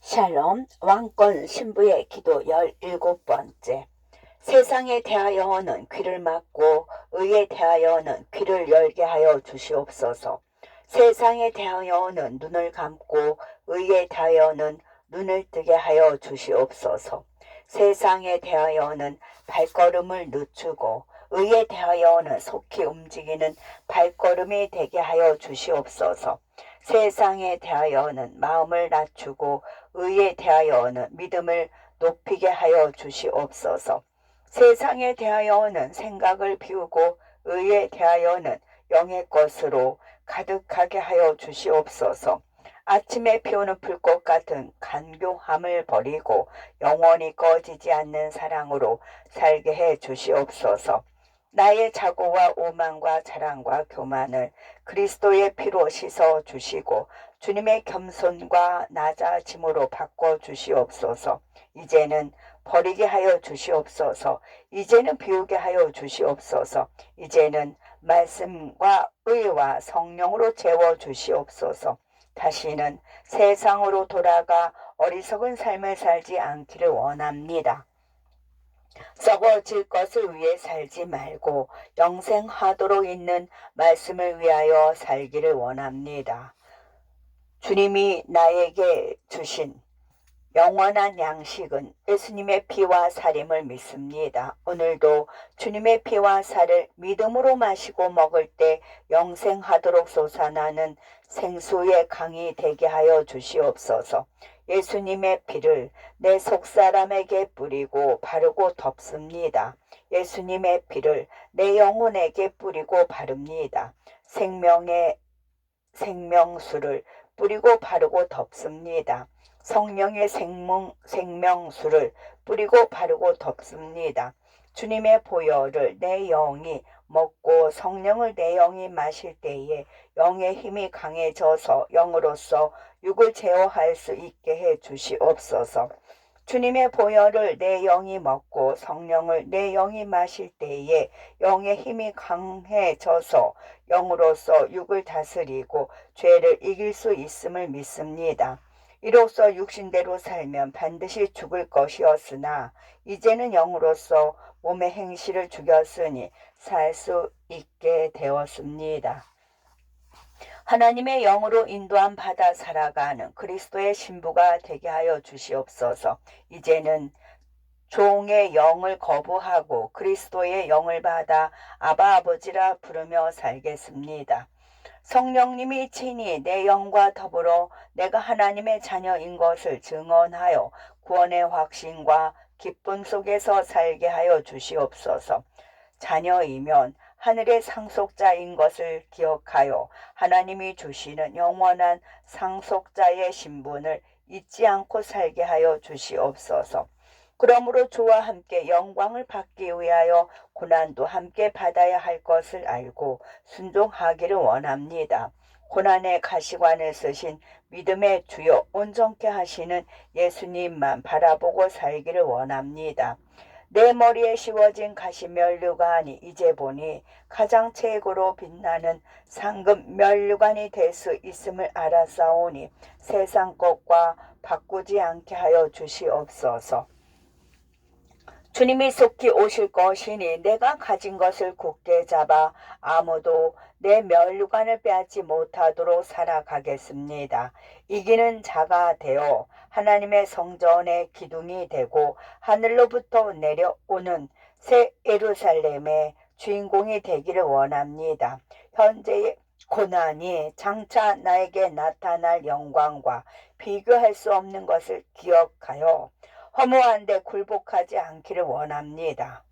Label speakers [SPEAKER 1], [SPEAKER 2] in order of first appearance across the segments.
[SPEAKER 1] 샬롬, 왕권 신부의 기도 17번째. 세상에 대하여는 귀를 막고 의에 대하여는 귀를 열게 하여 주시옵소서. 세상에 대하여는 눈을 감고 의에 대하여는 눈을 뜨게 하여 주시옵소서. 세상에 대하여는 발걸음을 늦추고 의에 대하여는 속히 움직이는 발걸음이 되게 하여 주시옵소서. 세상에 대하여는 마음을 낮추고 의에 대하여는 믿음을 높이게 하여 주시옵소서. 세상에 대하여는 생각을 비우고 의에 대하여는 영의 것으로 가득하게 하여 주시옵소서. 아침에 피우는 불꽃 같은 간교함을 버리고 영원히 꺼지지 않는 사랑으로 살게 해 주시옵소서. 나의 자고와 오만과 자랑과 교만을 그리스도의 피로 씻어 주시고 주님의 겸손과 낮아짐으로 바꿔 주시옵소서. 이제는 버리게 하여 주시옵소서. 이제는 비우게 하여 주시옵소서. 이제는 말씀과 의와 성령으로 채워 주시옵소서. 다시는 세상으로 돌아가 어리석은 삶을 살지 않기를 원합니다. 썩어질 것을 위해 살지 말고 영생하도록 있는 말씀을 위하여 살기를 원합니다. 주님이 나에게 주신 영원한 양식은 예수님의 피와 살임을 믿습니다. 오늘도 주님의 피와 살을 믿음으로 마시고 먹을 때 영생하도록 솟아나는 생수의 강이 되게 하여 주시옵소서. 예수님의 피를 내 속사람에게 뿌리고 바르고 덮습니다. 예수님의 피를 내 영혼에게 뿌리고 바릅니다. 생명의 생명수를 뿌리고 바르고 덮습니다. 성령의 생명수를 뿌리고 바르고 덮습니다. 주님의 보혈을 내 영이 먹고 성령을 내 영이 마실 때에 영의 힘이 강해져서 영으로서 육을 제어할 수 있게 해 주시옵소서. 주님의 보혈을 내 영이 먹고 성령을 내 영이 마실 때에 영의 힘이 강해져서 영으로서 육을 다스리고 죄를 이길 수 있음을 믿습니다. 이로써 육신대로 살면 반드시 죽을 것이었으나 이제는 영으로서 몸의 행실을 죽였으니 살 수 있게 되었습니다. 하나님의 영으로 인도함 받아 살아가는 그리스도의 신부가 되게 하여 주시옵소서. 이제는 종의 영을 거부하고 그리스도의 영을 받아 아바 아버지라 부르며 살겠습니다. 성령님이 친히 내 영과 더불어 내가 하나님의 자녀인 것을 증언하여 구원의 확신과 기쁨 속에서 살게 하여 주시옵소서. 자녀이면 하늘의 상속자인 것을 기억하여 하나님이 주시는 영원한 상속자의 신분을 잊지 않고 살게 하여 주시옵소서. 그러므로 주와 함께 영광을 받기 위하여 고난도 함께 받아야 할 것을 알고 순종하기를 원합니다. 고난의 가시관을 쓰신 믿음의 주요 온전케 하시는 예수님만 바라보고 살기를 원합니다. 내 머리에 씌워진 가시면류관이 이제 보니 가장 최고로 빛나는 상급 면류관이 될 수 있음을 알았사오니 세상 것과 바꾸지 않게 하여 주시옵소서. 주님이 속히 오실 것이니 내가 가진 것을 굳게 잡아 아무도 내 면류관을 빼앗지 못하도록 살아가겠습니다. 이기는 자가 되어 하나님의 성전의 기둥이 되고 하늘로부터 내려오는 새 예루살렘의 주인공이 되기를 원합니다. 현재의 고난이 장차 나에게 나타날 영광과 비교할 수 없는 것을 기억하여 허무한데 굴복하지 않기를 원합니다.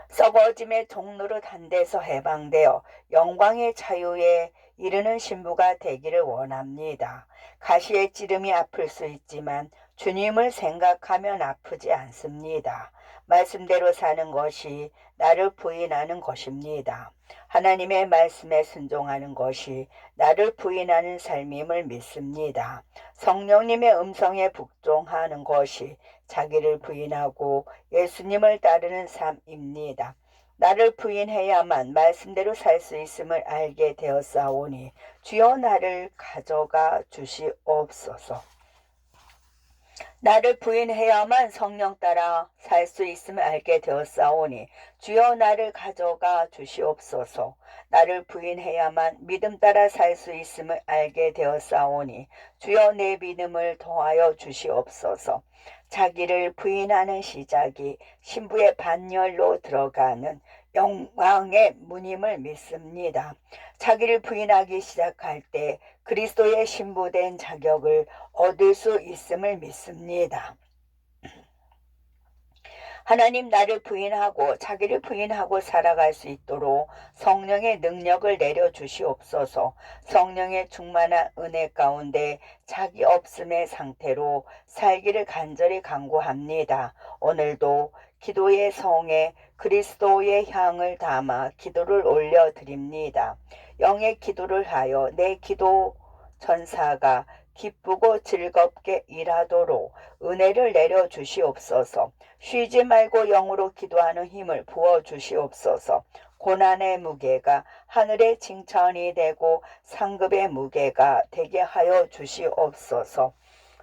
[SPEAKER 1] 썩어짐의 종노릇 한 데서 해방되어 영광의 자유에 이르는 신부가 되기를 원합니다. 가시의 찌름이 아플 수 있지만 주님을 생각하면 아프지 않습니다. 말씀대로 사는 것이 나를 부인하는 것입니다. 하나님의 말씀에 순종하는 것이 나를 부인하는 삶임을 믿습니다. 성령님의 음성에 복종하는 것이 자기를 부인하고 예수님을 따르는 삶입니다. 나를 부인해야만 말씀대로 살 수 있음을 알게 되었사오니 주여 나를 가져가 주시옵소서. 나를 부인해야만 성령 따라 살 수 있음을 알게 되었사오니 주여 나를 가져가 주시옵소서. 나를 부인해야만 믿음 따라 살 수 있음을 알게 되었사오니 주여 내 믿음을 더하여 주시옵소서. 자기를 부인하는 시작이 신부의 반열로 들어가는 영광의 문임을 믿습니다. 자기를 부인하기 시작할 때 그리스도의 신부된 자격을 얻을 수 있음을 믿습니다. 하나님 나를 부인하고 자기를 부인하고 살아갈 수 있도록 성령의 능력을 내려주시옵소서. 성령의 충만한 은혜 가운데 자기 없음의 상태로 살기를 간절히 간구합니다. 오늘도 기도의 성에 그리스도의 향을 담아 기도를 올려드립니다. 영의 기도를 하여 내 기도 전사가 기쁘고 즐겁게 일하도록 은혜를 내려주시옵소서. 쉬지 말고 영으로 기도하는 힘을 부어주시옵소서. 고난의 무게가 하늘의 칭찬이 되고 상급의 무게가 되게 하여 주시옵소서.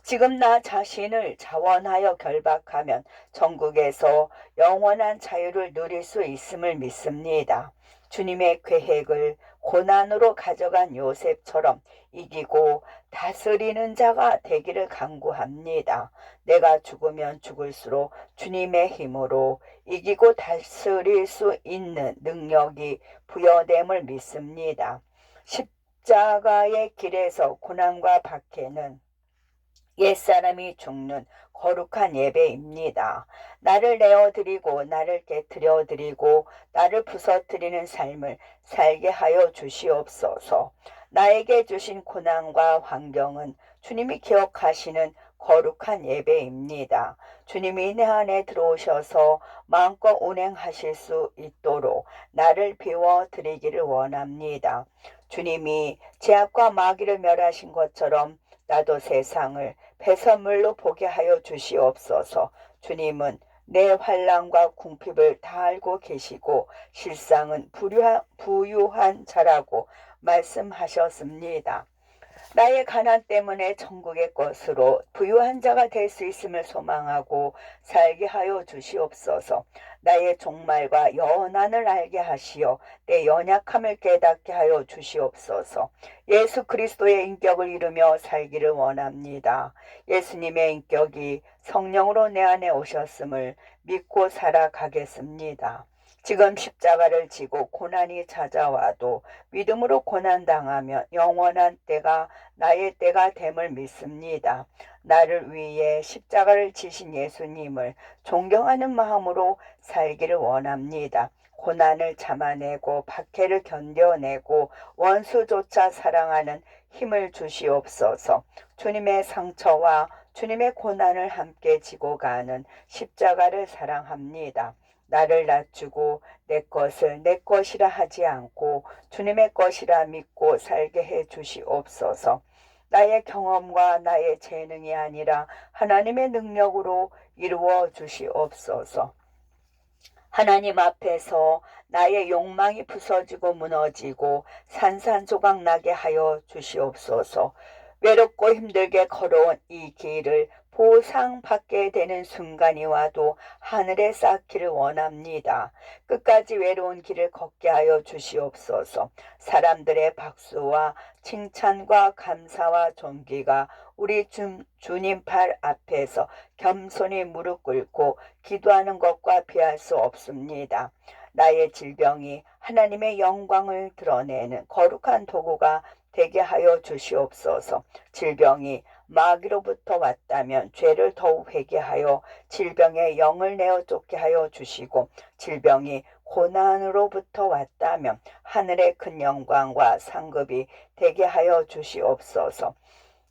[SPEAKER 1] 지금 나 자신을 자원하여 결박하면 천국에서 영원한 자유를 누릴 수 있음을 믿습니다. 주님의 계획을 고난으로 가져간 요셉처럼 이기고 다스리는 자가 되기를 간구합니다. 내가 죽으면 죽을수록 주님의 힘으로 이기고 다스릴 수 있는 능력이 부여됨을 믿습니다. 십자가의 길에서 고난과 박해는 옛사람이 죽는 거룩한 예배입니다. 나를 내어드리고 나를 깨뜨려드리고 나를 부서뜨리는 삶을 살게 하여 주시옵소서. 나에게 주신 고난과 환경은 주님이 기억하시는 거룩한 예배입니다. 주님이 내 안에 들어오셔서 마음껏 운행하실 수 있도록 나를 비워드리기를 원합니다. 주님이 죄악과 마귀를 멸하신 것처럼 나도 세상을 배설물로 보게 하여 주시옵소서. 주님은 내 환난과 궁핍을 다 알고 계시고 실상은 부유한 자라고 말씀하셨습니다. 나의 가난 때문에 천국의 것으로 부유한 자가 될 수 있음을 소망하고 살게 하여 주시옵소서. 나의 종말과 연한을 알게 하시어 내 연약함을 깨닫게 하여 주시옵소서. 예수 그리스도의 인격을 이루며 살기를 원합니다. 예수님의 인격이 성령으로 내 안에 오셨음을 믿고 살아가겠습니다. 지금 십자가를 지고 고난이 찾아와도 믿음으로 고난당하면 영원한 때가 나의 때가 됨을 믿습니다. 나를 위해 십자가를 지신 예수님을 존경하는 마음으로 살기를 원합니다. 고난을 참아내고 박해를 견뎌내고 원수조차 사랑하는 힘을 주시옵소서. 주님의 상처와 주님의 고난을 함께 지고 가는 십자가를 사랑합니다. 나를 낮추고 내 것을 내 것이라 하지 않고 주님의 것이라 믿고 살게 해 주시옵소서. 나의 경험과 나의 재능이 아니라 하나님의 능력으로 이루어 주시옵소서. 하나님 앞에서 나의 욕망이 부서지고 무너지고 산산조각 나게 하여 주시옵소서. 외롭고 힘들게 걸어온 이 길을 보상받게 되는 순간이 와도 하늘에 쌓기를 원합니다. 끝까지 외로운 길을 걷게 하여 주시옵소서. 사람들의 박수와 칭찬과 감사와 존귀가 우리 주님 발 앞에서 겸손히 무릎 꿇고 기도하는 것과 비할 수 없습니다. 나의 질병이 하나님의 영광을 드러내는 거룩한 도구가 되게 하여 주시옵소서. 질병이 마귀로부터 왔다면 죄를 더욱 회개하여 질병의 영을 내어 쫓게 하여 주시고, 질병이 고난으로부터 왔다면 하늘의 큰 영광과 상급이 되게 하여 주시옵소서.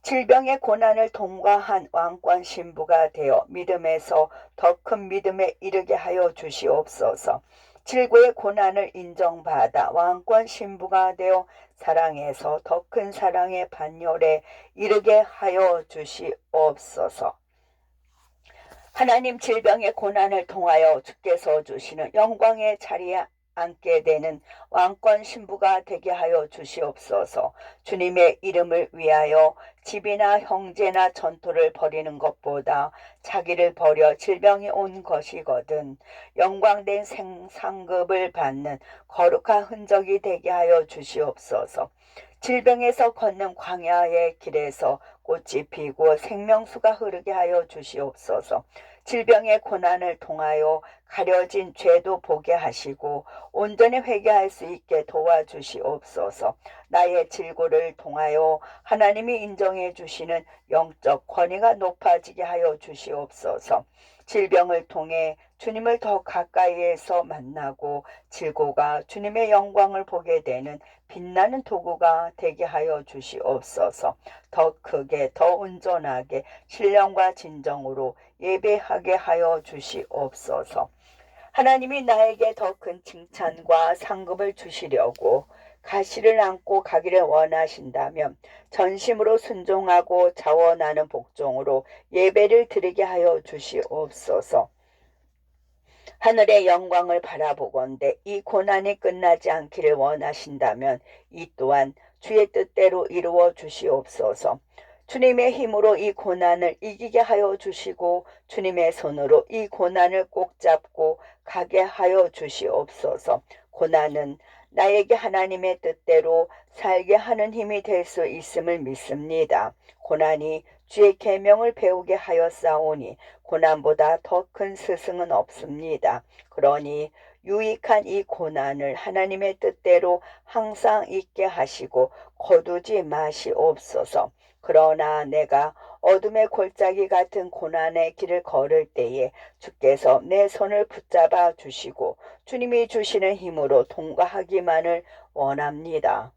[SPEAKER 1] 질병의 고난을 통과한 왕권 신부가 되어 믿음에서 더 큰 믿음에 이르게 하여 주시옵소서. 질고의 고난을 인정받아 왕권 신부가 되어 사랑에서 더 큰 사랑의 반열에 이르게 하여 주시옵소서. 하나님, 질병의 고난을 통하여 주께서 주시는 영광의 자리 앉게 되는 왕권 신부가 되게 하여 주시옵소서. 주님의 이름을 위하여 집이나 형제나 전토를 벌이는 것보다 자기를 버려 질병이 온 것이거든 영광된 상급을 받는 거룩한 흔적이 되게 하여 주시옵소서. 질병에서 걷는 광야의 길에서 꽃이 피고 생명수가 흐르게 하여 주시옵소서. 질병의 고난을 통하여 가려진 죄도 보게 하시고 온전히 회개할 수 있게 도와주시옵소서. 나의 질고를 통하여 하나님이 인정해 주시는 영적 권위가 높아지게 하여 주시옵소서. 질병을 통해 주님을 더 가까이에서 만나고 질고가 주님의 영광을 보게 되는 빛나는 도구가 되게 하여 주시옵소서. 더 크게 더 온전하게 신령과 진정으로 예배하게 하여 주시옵소서. 하나님이 나에게 더 큰 칭찬과 상급을 주시려고 가시를 안고 가기를 원하신다면 전심으로 순종하고 자원하는 복종으로 예배를 드리게 하여 주시옵소서. 하늘의 영광을 바라보건대 이 고난이 끝나지 않기를 원하신다면 이 또한 주의 뜻대로 이루어 주시옵소서. 주님의 힘으로 이 고난을 이기게 하여 주시고 주님의 손으로 이 고난을 꼭 잡고 가게 하여 주시옵소서. 고난은 나에게 하나님의 뜻대로 살게 하는 힘이 될 수 있음을 믿습니다. 고난이 주의 계명을 배우게 하였사오니 고난보다 더 큰 스승은 없습니다. 그러니 유익한 이 고난을 하나님의 뜻대로 항상 있게 하시고 거두지 마시옵소서. 그러나 내가 어둠의 골짜기 같은 고난의 길을 걸을 때에 주께서 내 손을 붙잡아 주시고 주님이 주시는 힘으로 통과하기만을 원합니다.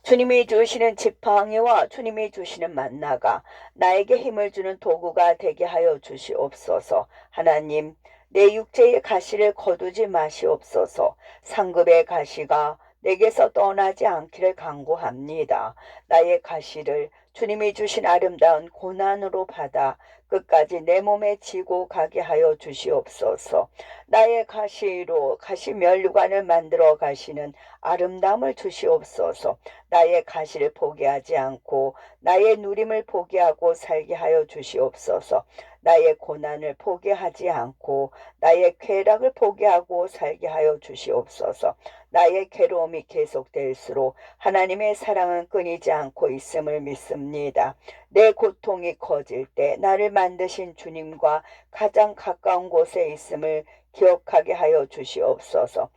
[SPEAKER 1] 주님이 주시는 지팡이와 주님이 주시는 만나가 나에게 힘을 주는 도구가 되게 하여 주시옵소서. 하나님, 내 육체의 가시를 거두지 마시옵소서. 상급의 가시가 내게서 떠나지 않기를 간구합니다. 나의 가시를 주님이 주신 아름다운 고난으로 받아 끝까지 내 몸에 지고 가게 하여 주시옵소서. 나의 가시로 가시 면류관을 만들어 가시는 아름다움을 주시옵소서. 나의 가시를 포기하지 않고 나의 누림을 포기하고 살게 하여 주시옵소서. 나의 고난을 포기하지 않고 나의 쾌락을 포기하고 살게 하여 주시옵소서. 나의 괴로움이 계속될수록 하나님의 사랑은 끊이지 않고 있음을 믿습니다. 내 고통이 커질 때 나를 만드신 주님과 가장 가까운 곳에 있음을 기억하게 하여 주시옵소서.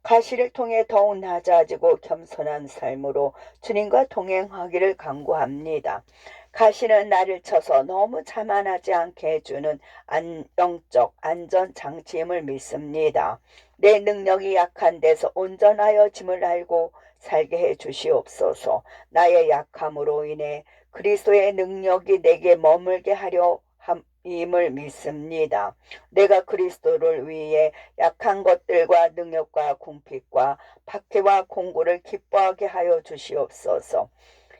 [SPEAKER 1] 가시를 통해 더욱 낮아지고 겸손한 삶으로 주님과 동행하기를 간구합니다. 가시는 나를 쳐서 너무 자만하지 않게 해주는 영적 안전장치임을 믿습니다. 내 능력이 약한 데서 온전하여 짐을 알고 살게 해 주시옵소서. 나의 약함으로 인해 그리스도의 능력이 내게 머물게 하려 함임을 믿습니다. 내가 그리스도를 위해 약한 것들과 능력과 궁핍과 박해와 공고를 기뻐하게 하여 주시옵소서.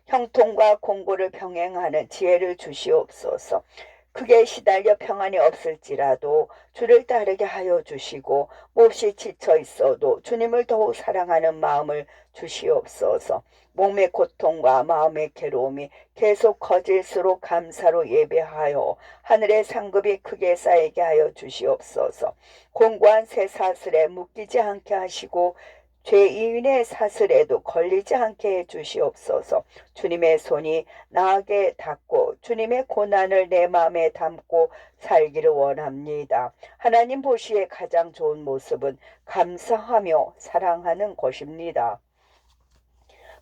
[SPEAKER 1] 형통과 공고를 병행하는 지혜를 주시옵소서. 크게 시달려 평안이 없을지라도 주를 따르게 하여 주시고 몹시 지쳐 있어도 주님을 더욱 사랑하는 마음을 주시옵소서. 몸의 고통과 마음의 괴로움이 계속 커질수록 감사로 예배하여 하늘의 상급이 크게 쌓이게 하여 주시옵소서. 공고한 새 사슬에 묶이지 않게 하시고 죄인의 사슬에도 걸리지 않게 해 주시옵소서. 주님의 손이 나에게 닿고 주님의 고난을 내 마음에 담고 살기를 원합니다. 하나님 보시기에 가장 좋은 모습은 감사하며 사랑하는 것입니다.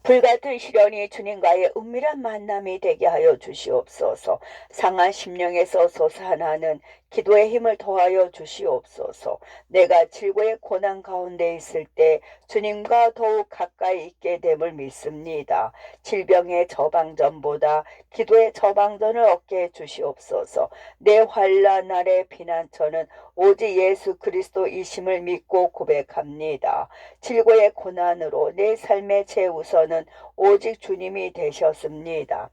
[SPEAKER 1] 불같은 시련이 주님과의 은밀한 만남이 되게 하여 주시옵소서. 상한 심령에서 솟아나는 기도의 힘을 더하여 주시옵소서. 내가 질고의 고난 가운데 있을 때 주님과 더욱 가까이 있게 됨을 믿습니다. 질병의 처방전보다 기도의 처방전을 얻게 해 주시옵소서. 내 환난 날의 피난처는 오직 예수 그리스도이심을 믿고 고백합니다. 질고의 고난으로 내 삶의 최우선은 오직 주님이 되셨습니다.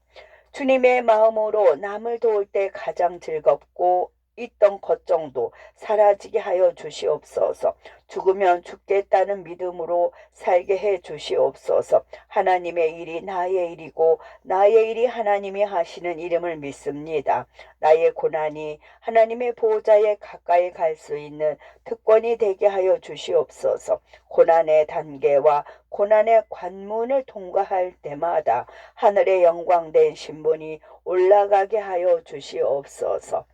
[SPEAKER 1] 주님의 마음으로 남을 도울 때 가장 즐겁고 있던 걱정도 사라지게 하여 주시옵소서. 죽으면 죽겠다는 믿음으로 살게 해 주시옵소서. 하나님의 일이 나의 일이고 나의 일이 하나님이 하시는 이름을 믿습니다. 나의 고난이 하나님의 보호자에 가까이 갈 수 있는 특권이 되게 하여 주시옵소서. 고난의 단계와 고난의 관문을 통과할 때마다 하늘의 영광된 신분이 올라가게 하여 주시옵소서.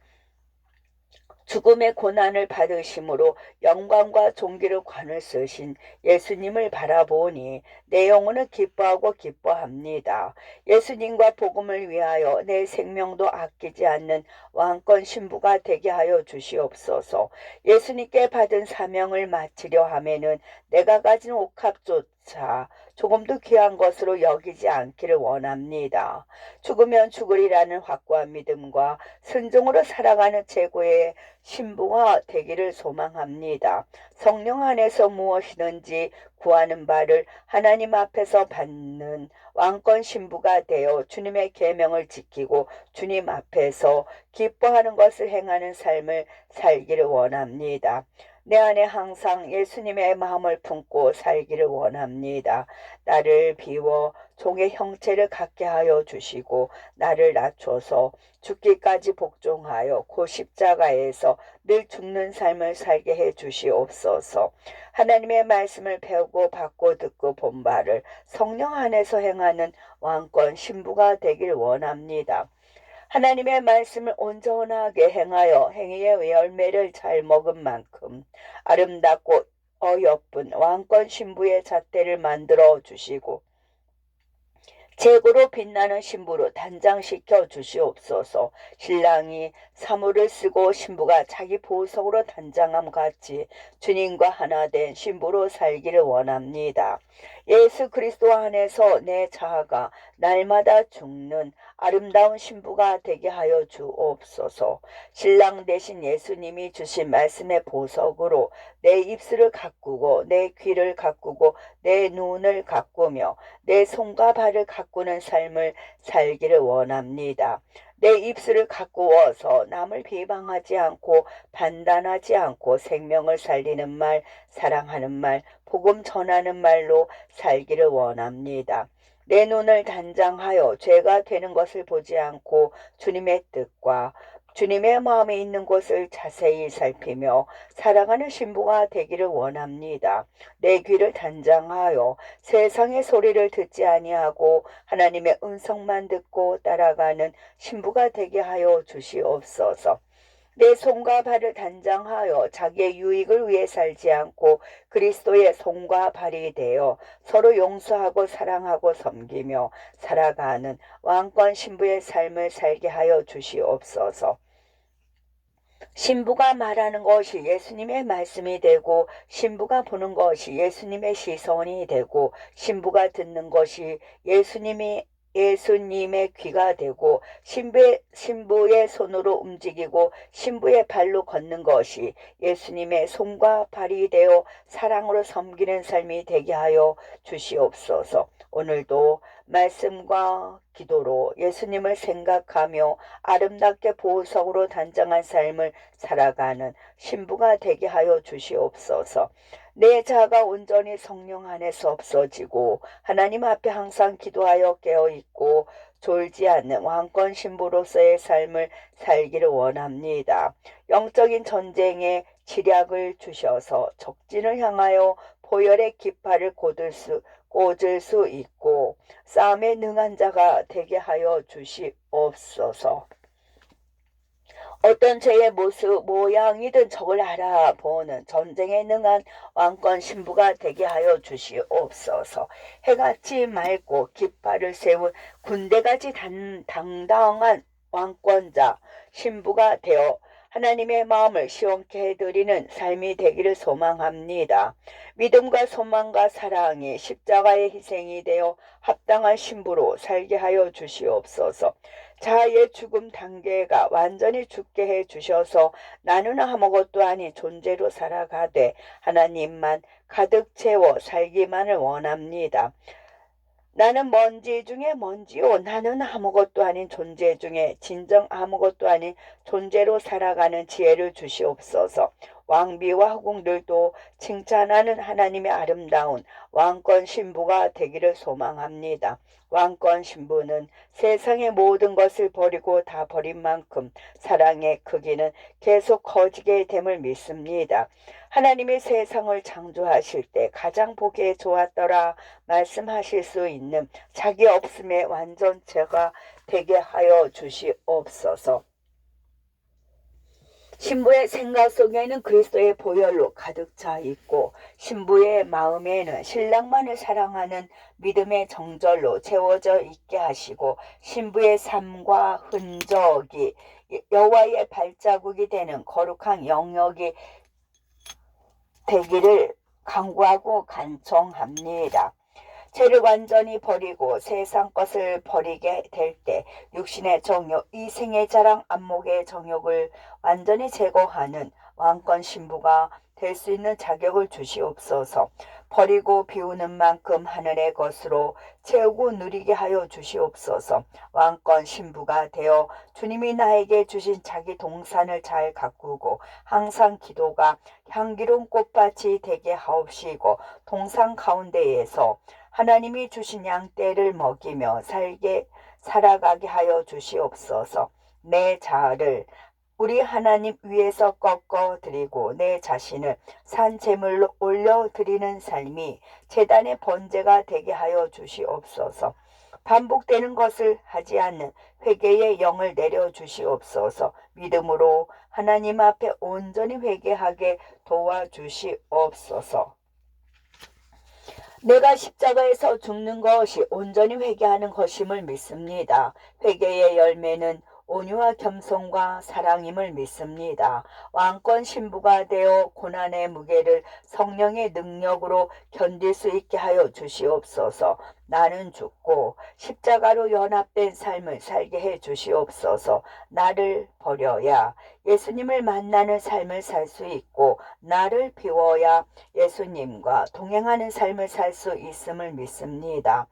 [SPEAKER 1] 죽음의 고난을 받으심으로 영광과 존귀를 관을 쓰신 예수님을 바라보니 내 영혼은 기뻐하고 기뻐합니다. 예수님과 복음을 위하여 내 생명도 아끼지 않는 왕권 신부가 되게 하여 주시옵소서. 예수님께 받은 사명을 마치려 하면은 내가 가진 옥합조차 조금도 귀한 것으로 여기지 않기를 원합니다. 죽으면 죽으리라는 확고한 믿음과 순종으로 살아가는 최고의 신부가 되기를 소망합니다. 성령 안에서 무엇이든지 구하는 바를 하나님 앞에서 받는 왕권 신부가 되어 주님의 계명을 지키고 주님 앞에서 기뻐하는 것을 행하는 삶을 살기를 원합니다. 내 안에 항상 예수님의 마음을 품고 살기를 원합니다. 나를 비워 종의 형체를 갖게 하여 주시고 나를 낮춰서 죽기까지 복종하여 그 십자가에서 늘 죽는 삶을 살게 해 주시옵소서. 하나님의 말씀을 배우고 받고 듣고 본 바를 성령 안에서 행하는 왕권 신부가 되길 원합니다. 하나님의 말씀을 온전하게 행하여 행위의 열매를 잘 먹은 만큼 아름답고 어여쁜 왕권 신부의 잣대를 만들어 주시고 재고로 빛나는 신부로 단장시켜 주시옵소서. 신랑이 사물을 쓰고 신부가 자기 보석으로 단장함 같이 주님과 하나 된 신부로 살기를 원합니다. 예수 그리스도 안에서 내 자아가 날마다 죽는 아름다운 신부가 되게 하여 주옵소서. 신랑 대신 예수님이 주신 말씀의 보석으로 내 입술을 가꾸고 내 귀를 가꾸고 내 눈을 가꾸며 내 손과 발을 가꾸는 삶을 살기를 원합니다. 내 입술을 가꾸어서 남을 비방하지 않고 판단하지 않고 생명을 살리는 말, 사랑하는 말, 복음 전하는 말로 살기를 원합니다. 내 눈을 단장하여 죄가 되는 것을 보지 않고 주님의 뜻과 주님의 마음에 있는 곳을 자세히 살피며 살아가는 신부가 되기를 원합니다. 내 귀를 단장하여 세상의 소리를 듣지 아니하고 하나님의 음성만 듣고 따라가는 신부가 되게 하여 주시옵소서. 내 손과 발을 단장하여 자기의 유익을 위해 살지 않고 그리스도의 손과 발이 되어 서로 용서하고 사랑하고 섬기며 살아가는 왕권 신부의 삶을 살게 하여 주시옵소서. 신부가 말하는 것이 예수님의 말씀이 되고 신부가 보는 것이 예수님의 시선이 되고 신부가 듣는 것이 예수님의 귀가 되고 신부의 손으로 움직이고 신부의 발로 걷는 것이 예수님의 손과 발이 되어 사랑으로 섬기는 삶이 되게 하여 주시옵소서. 오늘도 말씀과 기도로 예수님을 생각하며 아름답게 보석으로 단장한 삶을 살아가는 신부가 되게 하여 주시옵소서. 내 자아가 온전히 성령 안에서 없어지고 하나님 앞에 항상 기도하여 깨어있고 졸지 않는 왕권 신부로서의 삶을 살기를 원합니다. 영적인 전쟁에 지략을 주셔서 적진을 향하여 보혈의 깃발을 꽂을 수 있고 싸움에 능한 자가 되게 하여 주시옵소서. 어떤 죄의 모습, 모양이든 적을 알아보는 전쟁에 능한 왕권 신부가 되게 하여 주시옵소서. 해같이 맑고 깃발을 세운 군대같이 당당한 왕권자 신부가 되어 하나님의 마음을 시원케 해드리는 삶이 되기를 소망합니다. 믿음과 소망과 사랑이 십자가의 희생이 되어 합당한 신부로 살게 하여 주시옵소서. 자아의 죽음 단계가 완전히 죽게 해 주셔서 나는 아무것도 아닌 존재로 살아가되 하나님만 가득 채워 살기만을 원합니다. 나는 먼지 중에 먼지요. 나는 아무것도 아닌 존재 중에 진정 아무것도 아닌 존재로 살아가는 지혜를 주시옵소서. 왕비와 후궁들도 칭찬하는 하나님의 아름다운 왕권 신부가 되기를 소망합니다. 왕권 신부는 세상의 모든 것을 버리고 다 버린 만큼 사랑의 크기는 계속 커지게 됨을 믿습니다. 하나님이 세상을 창조하실 때 가장 보기에 좋았더라 말씀하실 수 있는 자기 없음의 완전체가 되게 하여 주시옵소서. 신부의 생각 속에는 그리스도의 보혈로 가득 차 있고 신부의 마음에는 신랑만을 사랑하는 믿음의 정절로 채워져 있게 하시고 신부의 삶과 흔적이 여호와의 발자국이 되는 거룩한 영역이 되기를 간구하고 간청합니다. 죄를 완전히 버리고 세상 것을 버리게 될 때 육신의 정욕, 이생의 자랑, 안목의 정욕을 완전히 제거하는 왕권 신부가 될 수 있는 자격을 주시옵소서. 버리고 비우는 만큼 하늘의 것으로 채우고 누리게 하여 주시옵소서. 왕권 신부가 되어 주님이 나에게 주신 자기 동산을 잘 가꾸고 항상 기도가 향기로운 꽃밭이 되게 하옵시고 동산 가운데에서 하나님이 주신 양떼를 먹이며 살아가게 하여 주시옵소서. 내 자아를 우리 하나님 위에서 꺾어 드리고 내 자신을 산 제물로 올려 드리는 삶이 제단의 번제가 되게 하여 주시옵소서. 반복되는 것을 하지 않는 회개의 영을 내려 주시옵소서. 믿음으로 하나님 앞에 온전히 회개하게 도와주시옵소서. 내가 십자가에서 죽는 것이 온전히 회개하는 것임을 믿습니다. 회개의 열매는 온유와 겸손과 사랑임을 믿습니다. 왕권 신부가 되어 고난의 무게를 성령의 능력으로 견딜 수 있게 하여 주시옵소서. 나는 죽고 십자가로 연합된 삶을 살게 해 주시옵소서. 나를 버려야 예수님을 만나는 삶을 살 수 있고 나를 비워야 예수님과 동행하는 삶을 살 수 있음을 믿습니다.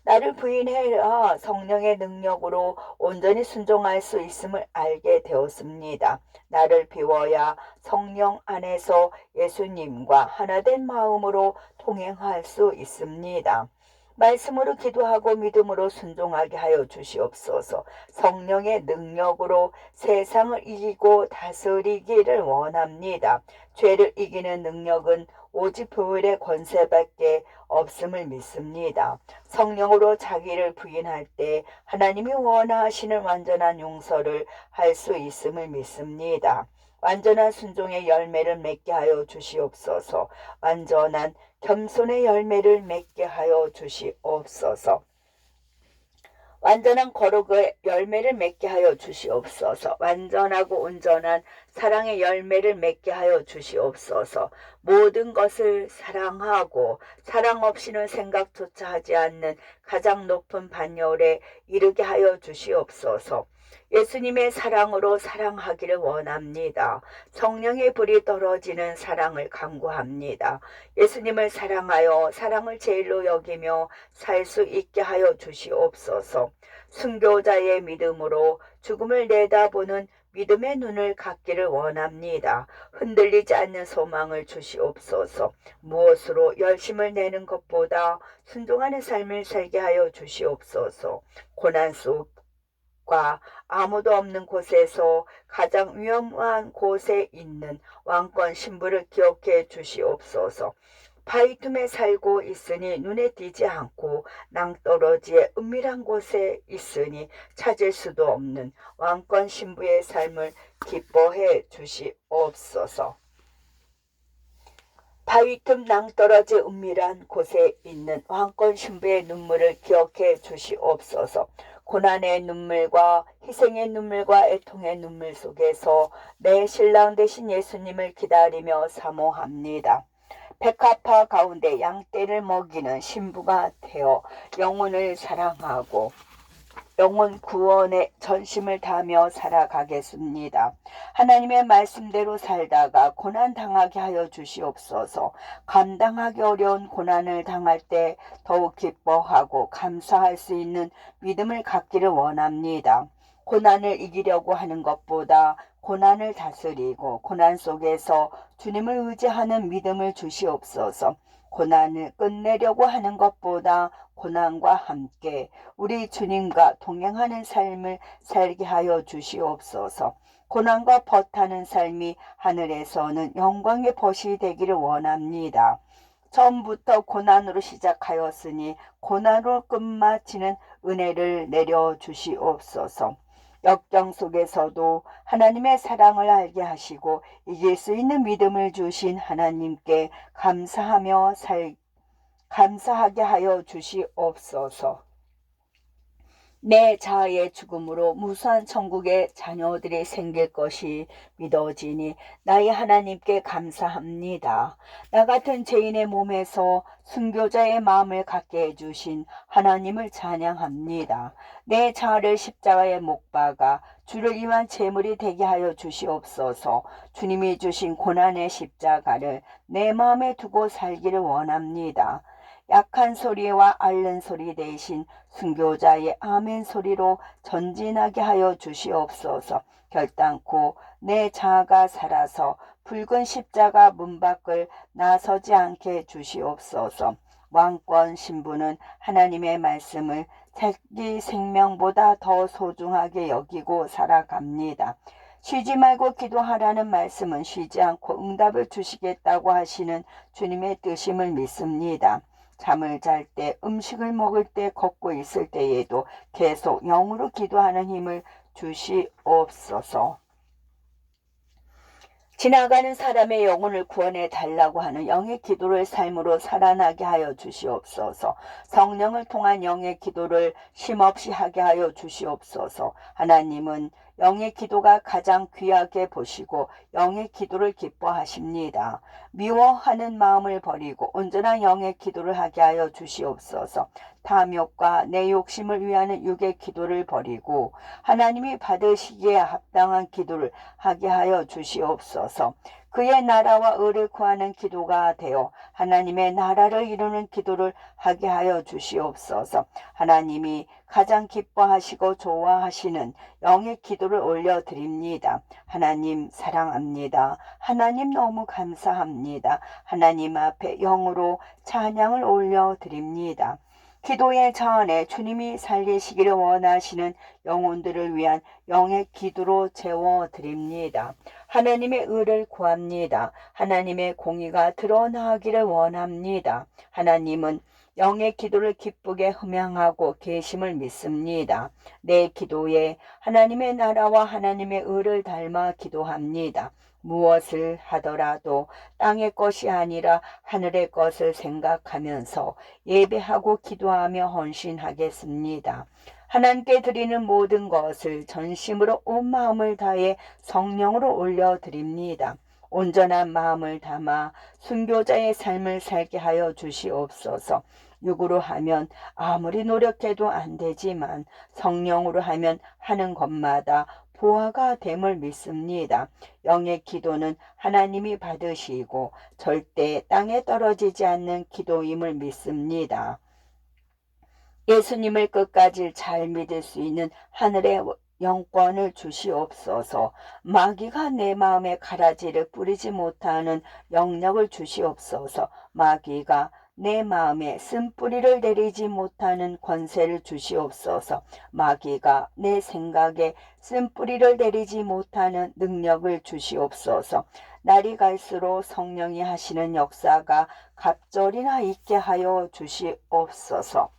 [SPEAKER 1] 나를 부인해야 성령의 능력으로 온전히 순종할 수 있음을 알게 되었습니다. 나를 비워야 성령 안에서 예수님과 하나된 마음으로 동행할 수 있습니다. 말씀으로 기도하고 믿음으로 순종하게 하여 주시옵소서. 성령의 능력으로 세상을 이기고 다스리기를 원합니다. 죄를 이기는 능력은 오직 보혈의 권세밖에 없음을 믿습니다. 성령으로 자기를 부인할 때 하나님이 원하시는 완전한 용서를 할 수 있음을 믿습니다. 완전한 순종의 열매를 맺게 하여 주시옵소서. 완전한 겸손의 열매를 맺게 하여 주시옵소서. 완전한 거룩의 열매를 맺게 하여 주시옵소서. 완전하고 온전한 사랑의 열매를 맺게 하여 주시옵소서. 모든 것을 사랑하고 사랑 없이는 생각조차 하지 않는 가장 높은 반열에 이르게 하여 주시옵소서. 예수님의 사랑으로 사랑하기를 원합니다. 성령의 불이 떨어지는 사랑을 간구합니다. 예수님을 사랑하여 사랑을 제일로 여기며 살 수 있게 하여 주시옵소서. 순교자의 믿음으로 죽음을 내다보는 믿음의 눈을 갖기를 원합니다. 흔들리지 않는 소망을 주시옵소서. 무엇으로 열심을 내는 것보다 순종하는 삶을 살게 하여 주시옵소서. 고난 속과 아무도 없는 곳에서 가장 위험한 곳에 있는 왕권 신부를 기억해 주시옵소서. 바위 틈에 살고 있으니 눈에 띄지 않고 낭떠러지의 은밀한 곳에 있으니 찾을 수도 없는 왕권 신부의 삶을 기뻐해 주시옵소서. 바위틈 낭떠러지 은밀한 곳에 있는 왕권 신부의 눈물을 기억해 주시옵소서. 고난의 눈물과 희생의 눈물과 애통의 눈물 속에서 내 신랑 되신 예수님을 기다리며 사모합니다. 백합화 가운데 양떼를 먹이는 신부가 되어 영혼을 사랑하고 영혼 구원에 전심을 다하며 살아가겠습니다. 하나님의 말씀대로 살다가 고난 당하게 하여 주시옵소서. 감당하기 어려운 고난을 당할 때 더욱 기뻐하고 감사할 수 있는 믿음을 갖기를 원합니다. 고난을 이기려고 하는 것보다 고난을 다스리고 고난 속에서 주님을 의지하는 믿음을 주시옵소서. 고난을 끝내려고 하는 것보다 고난과 함께 우리 주님과 동행하는 삶을 살게 하여 주시옵소서. 고난과 벗하는 삶이 하늘에서는 영광의 벗이 되기를 원합니다. 처음부터 고난으로 시작하였으니 고난으로 끝마치는 은혜를 내려 주시옵소서. 역경 속에서도 하나님의 사랑을 알게 하시고 이길 수 있는 믿음을 주신 하나님께 감사하게 하여 주시옵소서. 내 자아의 죽음으로 무수한 천국의 자녀들이 생길 것이 믿어지니 나의 하나님께 감사합니다. 나 같은 죄인의 몸에서 순교자의 마음을 갖게 해주신 하나님을 찬양합니다. 내 자아를 십자가에 못 박아 주를 위한 제물이 되게 하여 주시옵소서. 주님이 주신 고난의 십자가를 내 마음에 두고 살기를 원합니다. 약한 소리와 앓는 소리 대신 순교자의 아멘 소리로 전진하게 하여 주시옵소서. 결단코 내 자아가 살아서 붉은 십자가 문 밖을 나서지 않게 주시옵소서. 왕권 신부는 하나님의 말씀을 자기 생명보다 더 소중하게 여기고 살아갑니다. 쉬지 말고 기도하라는 말씀은 쉬지 않고 응답을 주시겠다고 하시는 주님의 뜻임을 믿습니다. 잠을 잘 때, 음식을 먹을 때, 걷고 있을 때에도 계속 영으로 기도하는 힘을 주시옵소서. 지나가는 사람의 영혼을 구원해 달라고 하는 영의 기도를 삶으로 살아나게 하여 주시옵소서. 성령을 통한 영의 기도를 쉼없이 하게 하여 주시옵소서. 하나님은 영의 기도가 가장 귀하게 보시고 영의 기도를 기뻐하십니다. 미워하는 마음을 버리고 온전한 영의 기도를 하게 하여 주시옵소서. 탐욕과 내 욕심을 위하는 육의 기도를 버리고 하나님이 받으시기에 합당한 기도를 하게 하여 주시옵소서. 그의 나라와 의를 구하는 기도가 되어 하나님의 나라를 이루는 기도를 하게 하여 주시옵소서. 하나님이 가장 기뻐하시고 좋아하시는 영의 기도를 올려드립니다. 하나님 사랑합니다. 하나님 너무 감사합니다. 하나님 앞에 영으로 찬양을 올려드립니다. 기도의 자원에 주님이 살리시기를 원하시는 영혼들을 위한 영의 기도로 채워드립니다. 하나님의 의를 구합니다. 하나님의 공의가 드러나기를 원합니다. 하나님은 영의 기도를 기쁘게 흠양하고 계심을 믿습니다. 내 기도에 하나님의 나라와 하나님의 의를 닮아 기도합니다. 무엇을 하더라도 땅의 것이 아니라 하늘의 것을 생각하면서 예배하고 기도하며 헌신하겠습니다. 하나님께 드리는 모든 것을 전심으로 온 마음을 다해 성령으로 올려드립니다. 온전한 마음을 담아 순교자의 삶을 살게 하여 주시옵소서. 육으로 하면 아무리 노력해도 안 되지만 성령으로 하면 하는 것마다 보화가 됨을 믿습니다. 영의 기도는 하나님이 받으시고 절대 땅에 떨어지지 않는 기도임을 믿습니다. 예수님을 끝까지 잘 믿을 수 있는 하늘의 영권을 주시옵소서. 마귀가 내 마음에 가라지를 뿌리지 못하는 영역을 주시옵소서. 마귀가 내 마음에 쓴뿌리를 내리지 못하는 권세를 주시옵소서. 마귀가 내 생각에 쓴뿌리를 내리지 못하는 능력을 주시옵소서. 날이 갈수록 성령이 하시는 역사가 갑절이나 있게 하여 주시옵소서.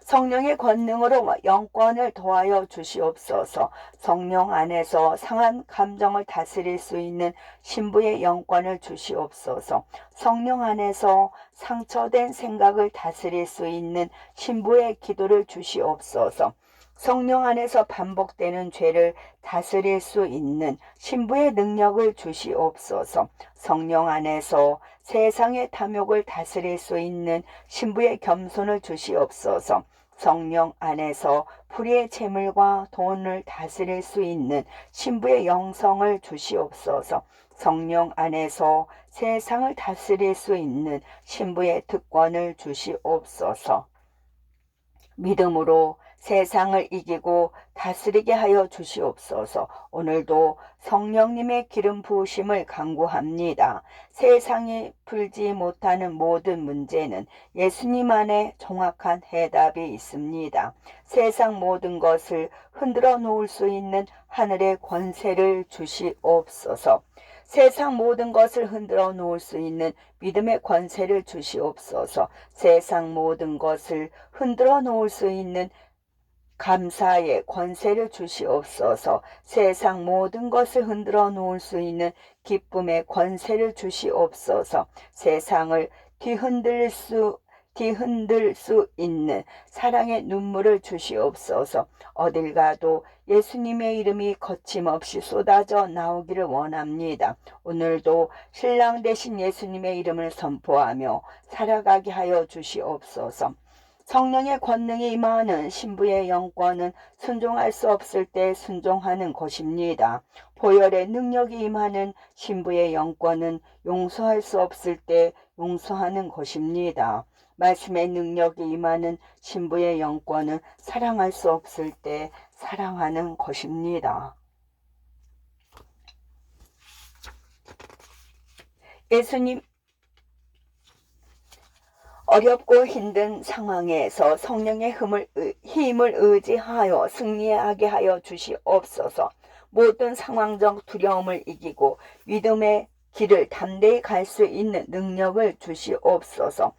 [SPEAKER 1] 성령의 권능으로 영권을 더하여 주시옵소서. 성령 안에서 상한 감정을 다스릴 수 있는 신부의 영권을 주시옵소서. 성령 안에서 상처된 생각을 다스릴 수 있는 신부의 기도를 주시옵소서. 성령 안에서 반복되는 죄를 다스릴 수 있는 신부의 능력을 주시옵소서. 성령 안에서 세상의 탐욕을 다스릴 수 있는 신부의 겸손을 주시옵소서. 성령 안에서 불의의 재물과 돈을 다스릴 수 있는 신부의 영성을 주시옵소서. 성령 안에서 세상을 다스릴 수 있는 신부의 특권을 주시옵소서. 믿음으로 세상을 이기고 다스리게 하여 주시옵소서. 오늘도 성령님의 기름 부으심을 간구합니다. 세상이 풀지 못하는 모든 문제는 예수님 안에 정확한 해답이 있습니다. 세상 모든 것을 흔들어 놓을 수 있는 하늘의 권세를 주시옵소서. 세상 모든 것을 흔들어 놓을 수 있는 믿음의 권세를 주시옵소서. 세상 모든 것을 흔들어 놓을 수 있는 감사의 권세를 주시옵소서. 세상 모든 것을 흔들어 놓을 수 있는 기쁨의 권세를 주시옵소서. 세상을 뒤흔들 수 있는 사랑의 눈물을 주시옵소서. 어딜 가도 예수님의 이름이 거침없이 쏟아져 나오기를 원합니다. 오늘도 신랑 되신 예수님의 이름을 선포하며 살아가게 하여 주시옵소서. 성령의 권능이 임하는 신부의 영권은 순종할 수 없을 때 순종하는 것입니다. 보혈의 능력이 임하는 신부의 영권은 용서할 수 없을 때 용서하는 것입니다. 말씀의 능력이 임하는 신부의 영권은 사랑할 수 없을 때 사랑하는 것입니다. 예수님, 어렵고 힘든 상황에서 성령의 힘을 의지하여 승리하게 하여 주시옵소서. 모든 상황적 두려움을 이기고 믿음의 길을 담대히 갈 수 있는 능력을 주시옵소서.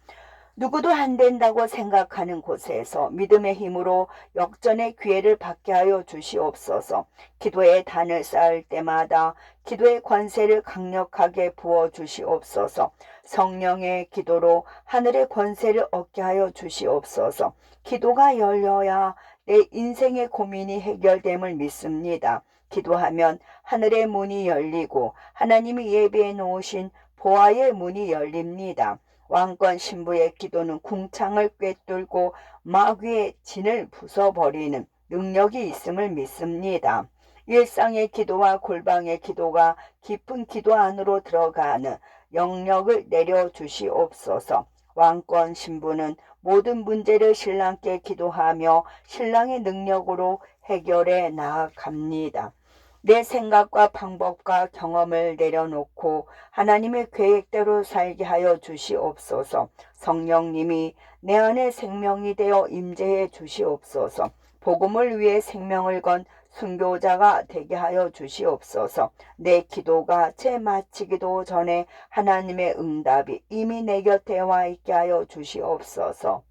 [SPEAKER 1] 누구도 안 된다고 생각하는 곳에서 믿음의 힘으로 역전의 기회를 받게 하여 주시옵소서. 기도의 단을 쌓을 때마다 기도의 권세를 강력하게 부어 주시옵소서. 성령의 기도로 하늘의 권세를 얻게 하여 주시옵소서. 기도가 열려야 내 인생의 고민이 해결됨을 믿습니다. 기도하면 하늘의 문이 열리고 하나님이 예비해 놓으신 보화의 문이 열립니다. 왕권 신부의 기도는 궁창을 꿰뚫고 마귀의 진을 부숴버리는 능력이 있음을 믿습니다. 일상의 기도와 골방의 기도가 깊은 기도 안으로 들어가는 영역을 내려주시옵소서. 왕권 신부는 모든 문제를 신랑께 기도하며 신랑의 능력으로 해결해 나아갑니다. 내 생각과 방법과 경험을 내려놓고 하나님의 계획대로 살게 하여 주시옵소서. 성령님이 내 안에 생명이 되어 임재해 주시옵소서. 복음을 위해 생명을 건 순교자가 되게 하여 주시옵소서. 내 기도가 채 마치기도 전에 하나님의 응답이 이미 내 곁에 와 있게 하여 주시옵소서.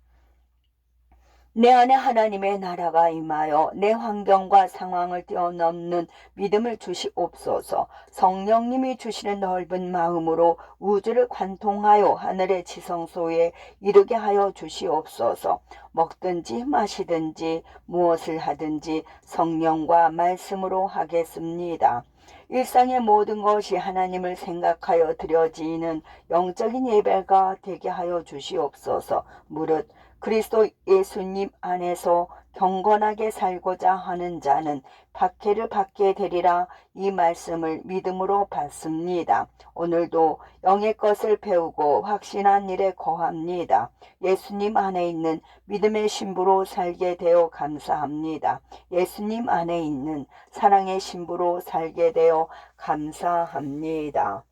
[SPEAKER 1] 내 안에 하나님의 나라가 임하여 내 환경과 상황을 뛰어넘는 믿음을 주시옵소서. 성령님이 주시는 넓은 마음으로 우주를 관통하여 하늘의 지성소에 이르게 하여 주시옵소서. 먹든지 마시든지 무엇을 하든지 성령과 말씀으로 하겠습니다. 일상의 모든 것이 하나님을 생각하여 드려지는 영적인 예배가 되게 하여 주시옵소서. 무릇 그리스도 예수님 안에서 경건하게 살고자 하는 자는 박해를 받게 되리라. 이 말씀을 믿음으로 받습니다. 오늘도 영의 것을 배우고 확신한 일에 거합니다. 예수님 안에 있는 믿음의 신부로 살게 되어 감사합니다. 예수님 안에 있는 사랑의 신부로 살게 되어 감사합니다.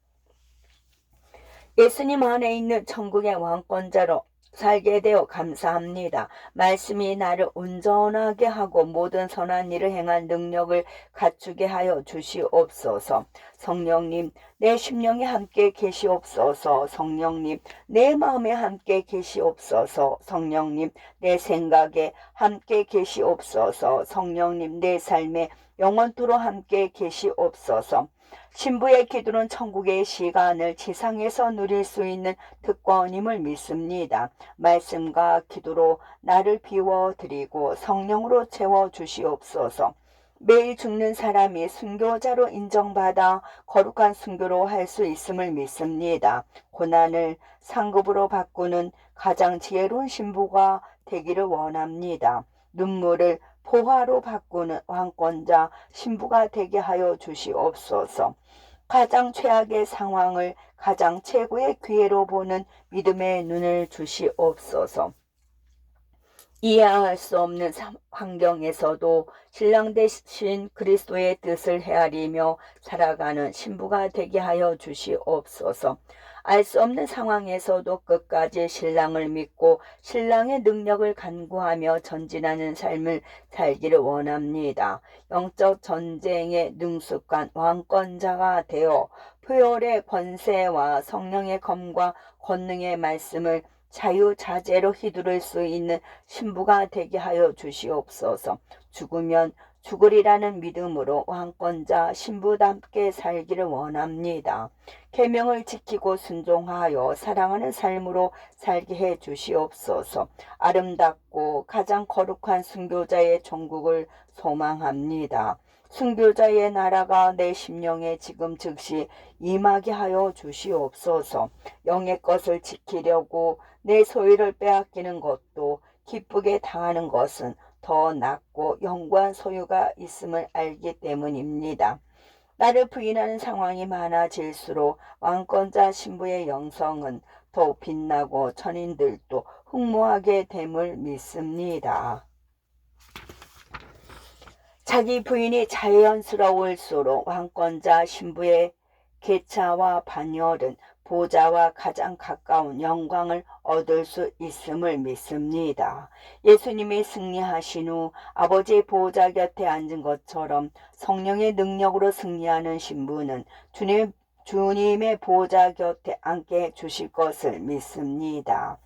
[SPEAKER 1] 예수님 안에 있는 천국의 왕권자로 살게 되어 감사합니다. 말씀이 나를 온전하게 하고 모든 선한 일을 행할 능력을 갖추게 하여 주시옵소서. 성령님, 내 심령에 함께 계시옵소서. 성령님, 내 마음에 함께 계시옵소서. 성령님, 내 생각에 함께 계시옵소서. 성령님, 내 삶에 영원토록 함께 계시옵소서. 신부의 기도는 천국의 시간을 지상에서 누릴 수 있는 특권임을 믿습니다. 말씀과 기도로 나를 비워드리고 성령으로 채워주시옵소서. 매일 죽는 사람이 순교자로 인정받아 거룩한 순교로 할 수 있음을 믿습니다. 고난을 상급으로 바꾸는 가장 지혜로운 신부가 되기를 원합니다. 눈물을 보화로 바꾸는 왕권자 신부가 되게 하여 주시옵소서. 가장 최악의 상황을 가장 최고의 기회로 보는 믿음의 눈을 주시옵소서. 이해할 수 없는 환경에서도 신랑 대신 그리스도의 뜻을 헤아리며 살아가는 신부가 되게 하여 주시옵소서. 알 수 없는 상황에서도 끝까지 신랑을 믿고 신랑의 능력을 간구하며 전진하는 삶을 살기를 원합니다. 영적 전쟁에 능숙한 왕권자가 되어 표열의 권세와 성령의 검과 권능의 말씀을 자유자재로 휘두를 수 있는 신부가 되게 하여 주시옵소서. 죽으면 죽으리라는 믿음으로 왕권자 신부답게 살기를 원합니다. 계명을 지키고 순종하여 사랑하는 삶으로 살게 해 주시옵소서. 아름답고 가장 거룩한 순교자의 종국을 소망합니다. 순교자의 나라가 내 심령에 지금 즉시 임하게 하여 주시옵소서. 영의 것을 지키려고 내 소유를 빼앗기는 것도 기쁘게 당하는 것은 더 낫고 영구한 소유가 있음을 알기 때문입니다. 나를 부인하는 상황이 많아질수록 왕권자 신부의 영성은 더욱 빛나고 천인들도 흠모하게 됨을 믿습니다. 자기 부인이 자연스러울수록 왕권자 신부의 계차와 반열은 보좌와 가장 가까운 영광을 얻을 수 있음을 믿습니다. 예수님이 승리하신 후 아버지의 보좌 곁에 앉은 것처럼 성령의 능력으로 승리하는 신부는 주님의 보좌 곁에 앉게 주실 것을 믿습니다.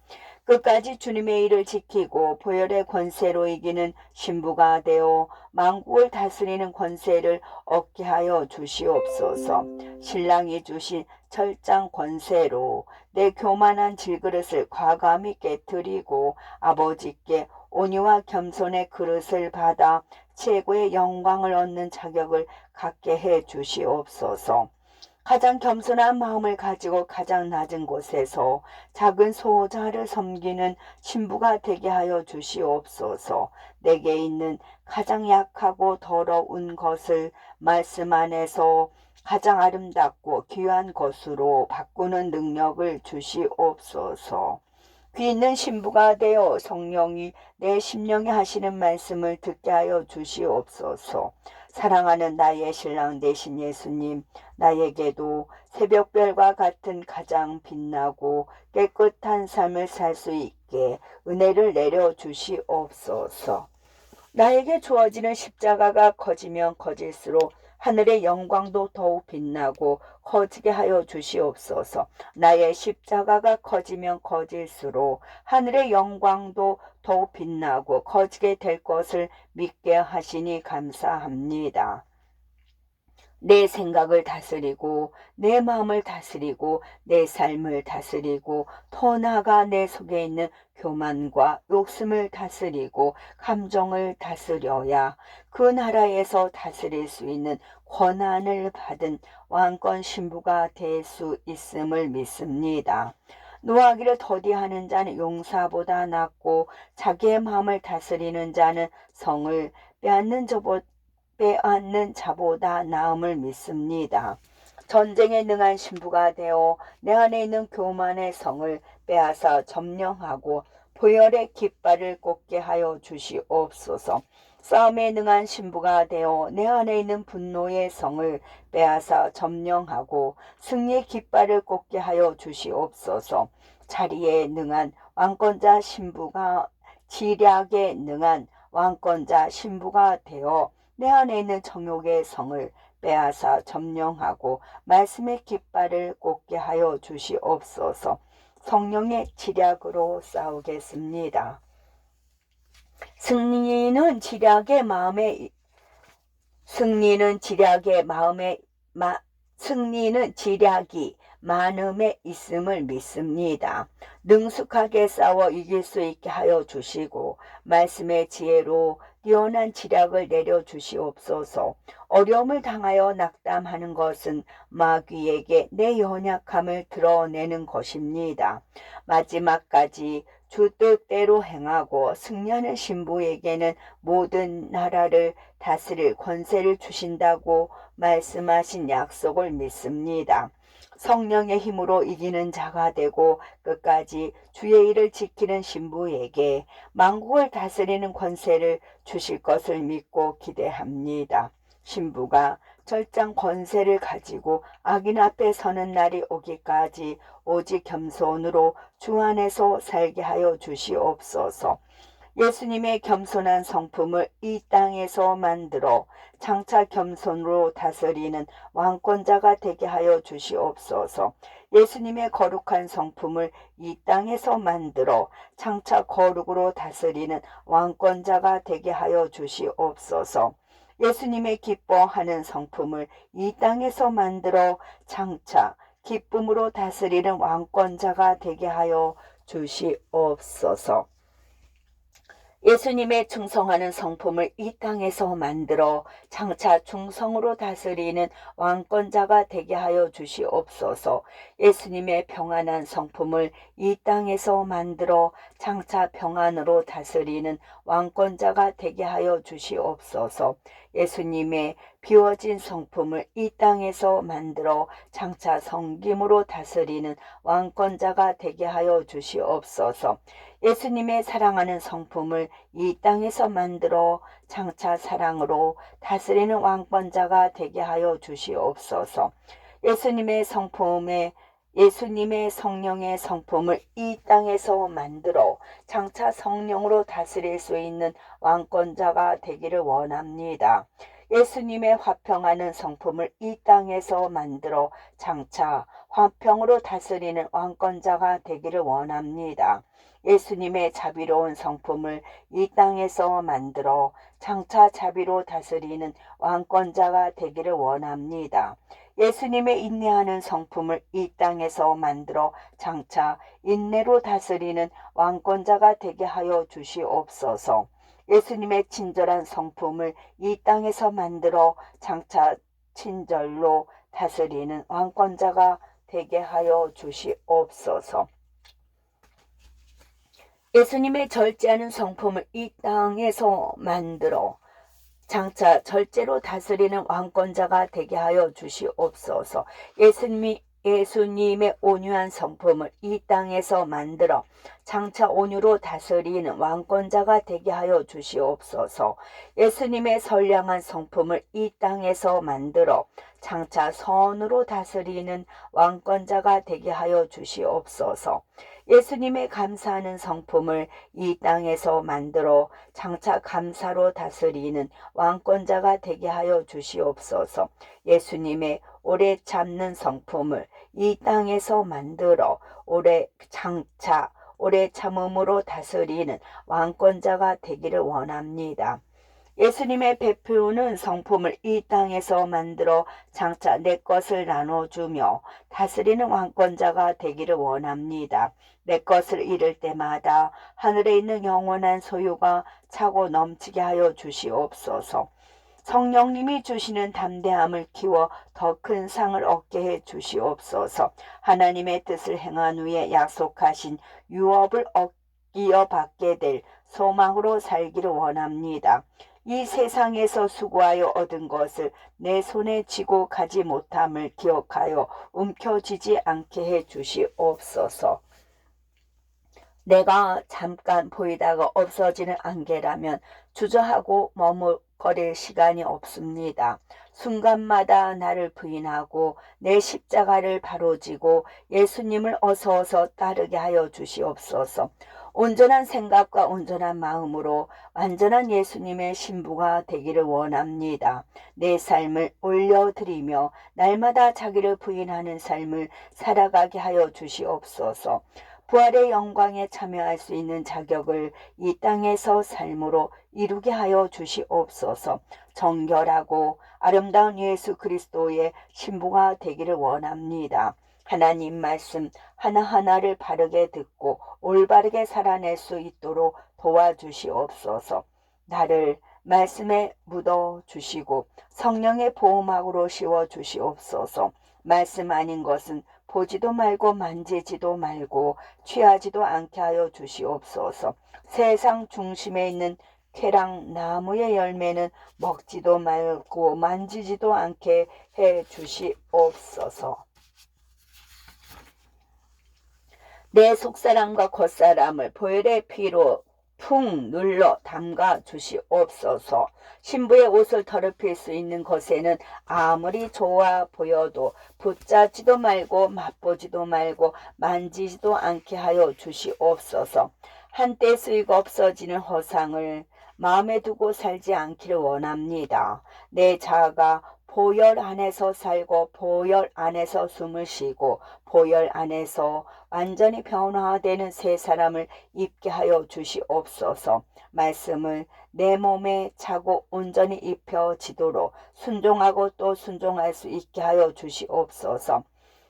[SPEAKER 1] 끝까지 주님의 일을 지키고 보혈의 권세로 이기는 신부가 되어 만국을 다스리는 권세를 얻게 하여 주시옵소서. 신랑이 주신 철장 권세로 내 교만한 질그릇을 과감히 깨뜨리고 아버지께 온유와 겸손의 그릇을 받아 최고의 영광을 얻는 자격을 갖게 해 주시옵소서. 가장 겸손한 마음을 가지고 가장 낮은 곳에서 작은 소자를 섬기는 신부가 되게 하여 주시옵소서. 내게 있는 가장 약하고 더러운 것을 말씀 안에서 가장 아름답고 귀한 것으로 바꾸는 능력을 주시옵소서. 귀 있는 신부가 되어 성령이 내 심령에 하시는 말씀을 듣게 하여 주시옵소서. 사랑하는 나의 신랑 되신 예수님, 나에게도 새벽별과 같은 가장 빛나고 깨끗한 삶을 살 수 있게 은혜를 내려 주시옵소서. 나에게 주어지는 십자가가 커지면 커질수록 하늘의 영광도 더욱 빛나고 커지게 하여 주시옵소서. 나의 십자가가 커지면 커질수록 하늘의 영광도 더욱 빛나고 커지게 될 것을 믿게 하시니 감사합니다. 내 생각을 다스리고 내 마음을 다스리고 내 삶을 다스리고 더 나아가 내 속에 있는 교만과 욕심을 다스리고 감정을 다스려야 그 나라에서 다스릴 수 있는 권한을 받은 왕권 신부가 될 수 있음을 믿습니다. 노하기를 더디하는 자는 용사보다 낫고 자기의 마음을 다스리는 자는 성을 빼앗는 자보다 나음을 믿습니다. 전쟁에 능한 신부가 되어 내 안에 있는 교만의 성을 빼앗아 점령하고 보혈의 깃발을 꽂게 하여 주시옵소서. 싸움에 능한 신부가 되어 내 안에 있는 분노의 성을 빼앗아 점령하고 승리의 깃발을 꽂게 하여 주시옵소서. 자리에 능한 왕권자 신부가 지략에 능한 왕권자 신부가 되어 내 안에 있는 정욕의 성을 빼앗아 점령하고 말씀의 깃발을 꽂게 하여 주시옵소서. 성령의 지략으로 싸우겠습니다. 승리는 지략의 지략이 많음에 있음을 믿습니다. 능숙하게 싸워 이길 수 있게 하여 주시고 말씀의 지혜로 뛰어난 지략을 내려 주시옵소서. 어려움을 당하여 낙담하는 것은 마귀에게 내 연약함을 드러내는 것입니다. 마지막까지 주 뜻대로 행하고 승리하는 신부에게는 모든 나라를 다스릴 권세를 주신다고 말씀하신 약속을 믿습니다. 성령의 힘으로 이기는 자가 되고 끝까지 주의 일을 지키는 신부에게 만국을 다스리는 권세를 주실 것을 믿고 기대합니다. 신부가 절장 권세를 가지고 악인 앞에 서는 날이 오기까지 오직 겸손으로 주 안에서 살게 하여 주시옵소서. 예수님의 겸손한 성품을 이 땅에서 만들어 장차 겸손으로 다스리는 왕권자가 되게 하여 주시옵소서. 예수님의 거룩한 성품을 이 땅에서 만들어 장차 거룩으로 다스리는 왕권자가 되게 하여 주시옵소서. 예수님의 기뻐하는 성품을 이 땅에서 만들어 장차 기쁨으로 다스리는 왕권자가 되게 하여 주시옵소서. 예수님의 충성하는 성품을 이 땅에서 만들어 장차 충성으로 다스리는 왕권자가 되게 하여 주시옵소서. 예수님의 평안한 성품을 이 땅에서 만들어 장차 평안으로 다스리는 왕권자가 되게 하여 주시옵소서. 예수님의 비워진 성품을 이 땅에서 만들어 장차 성김으로 다스리는 왕권자가 되게 하여 주시옵소서. 예수님의 사랑하는 성품을 이 땅에서 만들어 장차 사랑으로 다스리는 왕권자가 되게 하여 주시옵소서. 예수님의 성령의 성품을 이 땅에서 만들어 장차 성령으로 다스릴 수 있는 왕권자가 되기를 원합니다. 예수님의 화평하는 성품을 이 땅에서 만들어 장차 화평으로 다스리는 왕권자가 되기를 원합니다. 예수님의 자비로운 성품을 이 땅에서 만들어 장차 자비로 다스리는 왕권자가 되기를 원합니다. 예수님의 인내하는 성품을 이 땅에서 만들어 장차 인내로 다스리는 왕권자가 되게 하여 주시옵소서. 예수님의 친절한 성품을 이 땅에서 만들어 장차 친절로 다스리는 왕권자가 되게 하여 주시옵소서. 예수님의 절제하는 성품을 이 땅에서 만들어 장차 절제로 다스리는 왕권자가 되게 하여 주시옵소서. 예수님의 온유한 성품을 이 땅에서 만들어 장차 온유로 다스리는 왕권자가 되게 하여 주시옵소서. 예수님의 선량한 성품을 이 땅에서 만들어 장차 선으로 다스리는 왕권자가 되게 하여 주시옵소서. 예수님의 감사하는 성품을 이 땅에서 만들어 장차 감사로 다스리는 왕권자가 되게 하여 주시옵소서. 예수님의 오래 참는 성품을 이 땅에서 만들어 장차 오래 참음으로 다스리는 왕권자가 되기를 원합니다. 예수님의 베푸는 성품을 이 땅에서 만들어 장차 내 것을 나눠주며 다스리는 왕권자가 되기를 원합니다. 내 것을 잃을 때마다 하늘에 있는 영원한 소유가 차고 넘치게 하여 주시옵소서. 성령님이 주시는 담대함을 키워 더 큰 상을 얻게 해 주시옵소서. 하나님의 뜻을 행한 후에 약속하신 유업을 이어받게 될 소망으로 살기를 원합니다. 이 세상에서 수고하여 얻은 것을 내 손에 쥐고 가지 못함을 기억하여 움켜쥐지 않게 해 주시옵소서. 내가 잠깐 보이다가 없어지는 안개라면 주저하고 머뭇거릴 시간이 없습니다. 순간마다 나를 부인하고 내 십자가를 바로 지고 예수님을 어서 따르게 하여 주시옵소서. 온전한 생각과 온전한 마음으로 완전한 예수님의 신부가 되기를 원합니다. 내 삶을 올려드리며 날마다 자기를 부인하는 삶을 살아가게 하여 주시옵소서. 부활의 영광에 참여할 수 있는 자격을 이 땅에서 삶으로 이루게 하여 주시옵소서. 정결하고 아름다운 예수 그리스도의 신부가 되기를 원합니다. 하나님 말씀 하나하나를 바르게 듣고 올바르게 살아낼 수 있도록 도와주시옵소서. 나를 말씀에 묻어 주시고 성령의 보호막으로 씌워 주시옵소서. 말씀 아닌 것은 보지도 말고 만지지도 말고 취하지도 않게 하여 주시옵소서. 세상 중심에 있는 쾌락 나무의 열매는 먹지도 말고 만지지도 않게 해 주시옵소서. 내 속사람과 겉사람을 보혈의 피로 푹 눌러 담가 주시옵소서. 신부의 옷을 더럽힐 수 있는 것에는 아무리 좋아 보여도 붙잡지도 말고 맛보지도 말고 만지지도 않게 하여 주시옵소서. 한때 수익 없어지는 허상을 마음에 두고 살지 않기를 원합니다. 내 자아가 보혈 안에서 살고 보혈 안에서 숨을 쉬고 보혈 안에서 완전히 변화되는 새 사람을 입게 하여 주시옵소서. 말씀을 내 몸에 차고 온전히 입혀지도록 순종하고 또 순종할 수 있게 하여 주시옵소서.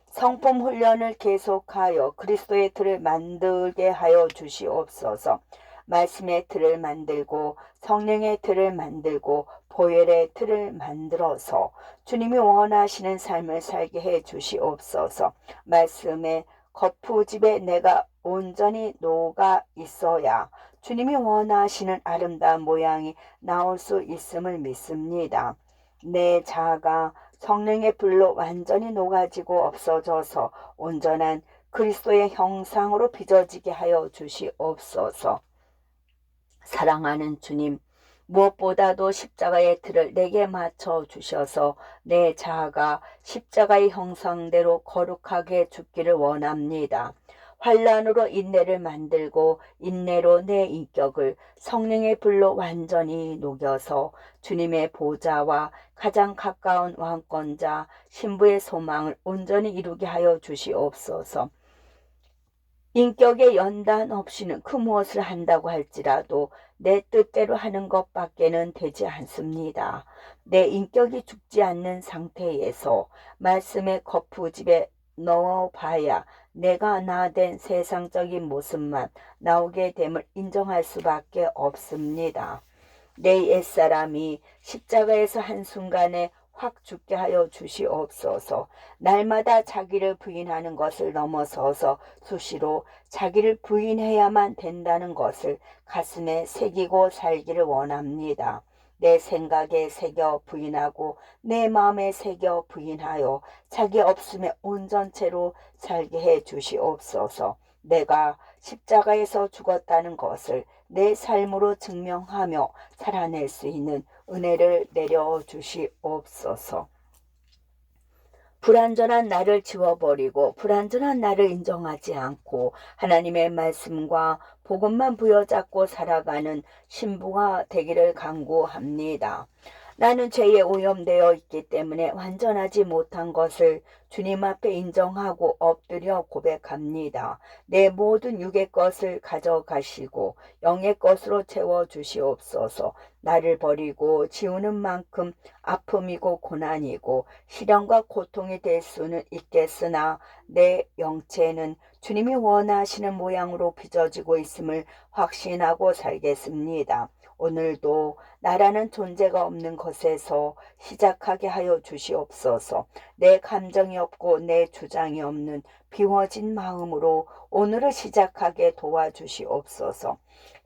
[SPEAKER 1] 성품 훈련을 계속하여 그리스도의 틀을 만들게 하여 주시옵소서. 말씀의 틀을 만들고 성령의 틀을 만들고 보혈의 틀을 만들어서 주님이 원하시는 삶을 살게 해 주시옵소서. 말씀의 거푸집에 내가 온전히 녹아 있어야 주님이 원하시는 아름다운 모양이 나올 수 있음을 믿습니다. 내 자아가 성령의 불로 완전히 녹아지고 없어져서 온전한 그리스도의 형상으로 빚어지게 하여 주시옵소서. 사랑하는 주님, 무엇보다도 십자가의 틀을 내게 맞춰 주셔서 내 자아가 십자가의 형상대로 거룩하게 죽기를 원합니다. 환난으로 인내를 만들고 인내로 내 인격을 성령의 불로 완전히 녹여서 주님의 보좌와 가장 가까운 왕권자 신부의 소망을 온전히 이루게 하여 주시옵소서. 인격의 연단 없이는 그 무엇을 한다고 할지라도 내 뜻대로 하는 것밖에는 되지 않습니다. 내 인격이 죽지 않는 상태에서 말씀의 거푸집에 넣어봐야 내가 나 된 세상적인 모습만 나오게 됨을 인정할 수밖에 없습니다. 내 옛사람이 십자가에서 한순간에 확 죽게 하여 주시옵소서. 날마다 자기를 부인하는 것을 넘어서서 수시로 자기를 부인해야만 된다는 것을 가슴에 새기고 살기를 원합니다. 내 생각에 새겨 부인하고 내 마음에 새겨 부인하여 자기 없음에 온전체로 살게 해 주시옵소서. 내가 십자가에서 죽었다는 것을 내 삶으로 증명하며 살아낼 수 있는 은혜를 내려 주시옵소서. 불완전한 나를 지워버리고 불완전한 나를 인정하지 않고 하나님의 말씀과 복음만 부여잡고 살아가는 신부가 되기를 간구합니다. 나는 죄에 오염되어 있기 때문에 완전하지 못한 것을 주님 앞에 인정하고 엎드려 고백합니다. 내 모든 육의 것을 가져가시고 영의 것으로 채워주시옵소서. 나를 버리고 지우는 만큼 아픔이고 고난이고 시련과 고통이 될 수는 있겠으나 내 영체는 주님이 원하시는 모양으로 빚어지고 있음을 확신하고 살겠습니다. 오늘도 나라는 존재가 없는 것에서 시작하게 하여 주시옵소서. 내 감정이 없고 내 주장이 없는 비워진 마음으로 오늘을 시작하게 도와주시옵소서.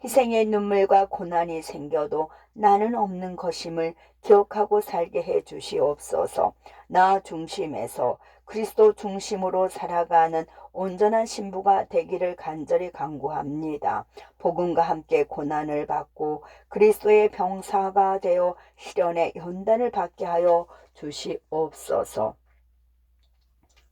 [SPEAKER 1] 희생의 눈물과 고난이 생겨도 나는 없는 것임을 기억하고 살게 해 주시옵소서. 나 중심에서 그리스도 중심으로 살아가는 온전한 신부가 되기를 간절히 간구합니다. 복음과 함께 고난을 받고 그리스도의 병사가 되어 시련의 연단을 받게 하여 주시옵소서.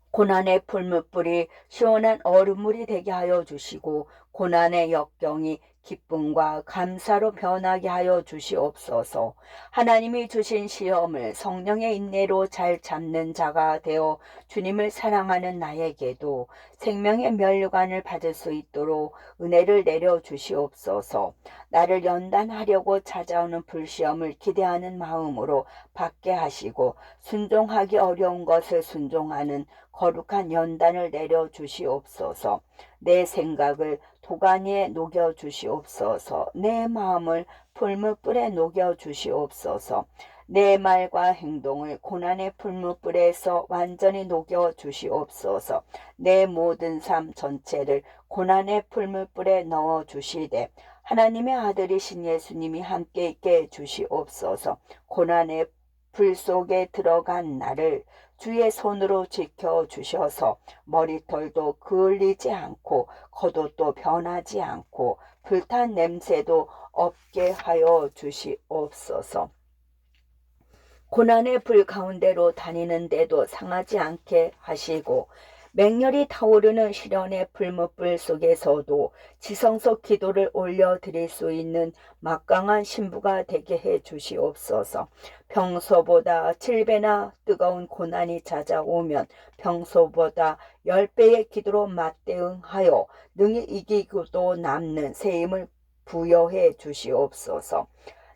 [SPEAKER 1] 고난의 풀무불이 시원한 얼음물이 되게 하여 주시고 고난의 역경이 기쁨과 감사로 변하게 하여 주시옵소서. 하나님이 주신 시험을 성령의 인내로 잘 잡는 자가 되어 주님을 사랑하는 나에게도 생명의 면류관을 받을 수 있도록 은혜를 내려 주시옵소서. 나를 연단하려고 찾아오는 불시험을 기대하는 마음으로 받게 하시고 순종하기 어려운 것을 순종하는 거룩한 연단을 내려 주시옵소서. 내 생각을 도가니에 녹여 주시옵소서. 내 마음을 풀무불에 녹여 주시옵소서. 내 말과 행동을 고난의 풀무불에서 완전히 녹여 주시옵소서. 내 모든 삶 전체를 고난의 풀무불에 넣어 주시되 하나님의 아들이신 예수님이 함께 있게 해 주시옵소서. 고난의 불 속에 들어간 나를 주의 손으로 지켜 주셔서 머리털도 그을리지 않고 겉옷도 변하지 않고 불탄 냄새도 없게 하여 주시옵소서. 고난의 불 가운데로 다니는데도 상하지 않게 하시고 맹렬히 타오르는 시련의 풀무불 속에서도 지성속 기도를 올려드릴 수 있는 막강한 신부가 되게 해 주시옵소서. 평소보다 7배나 뜨거운 고난이 찾아오면 평소보다 10배의 기도로 맞대응하여 능히 이기고도 남는 새 힘을 부여해 주시옵소서.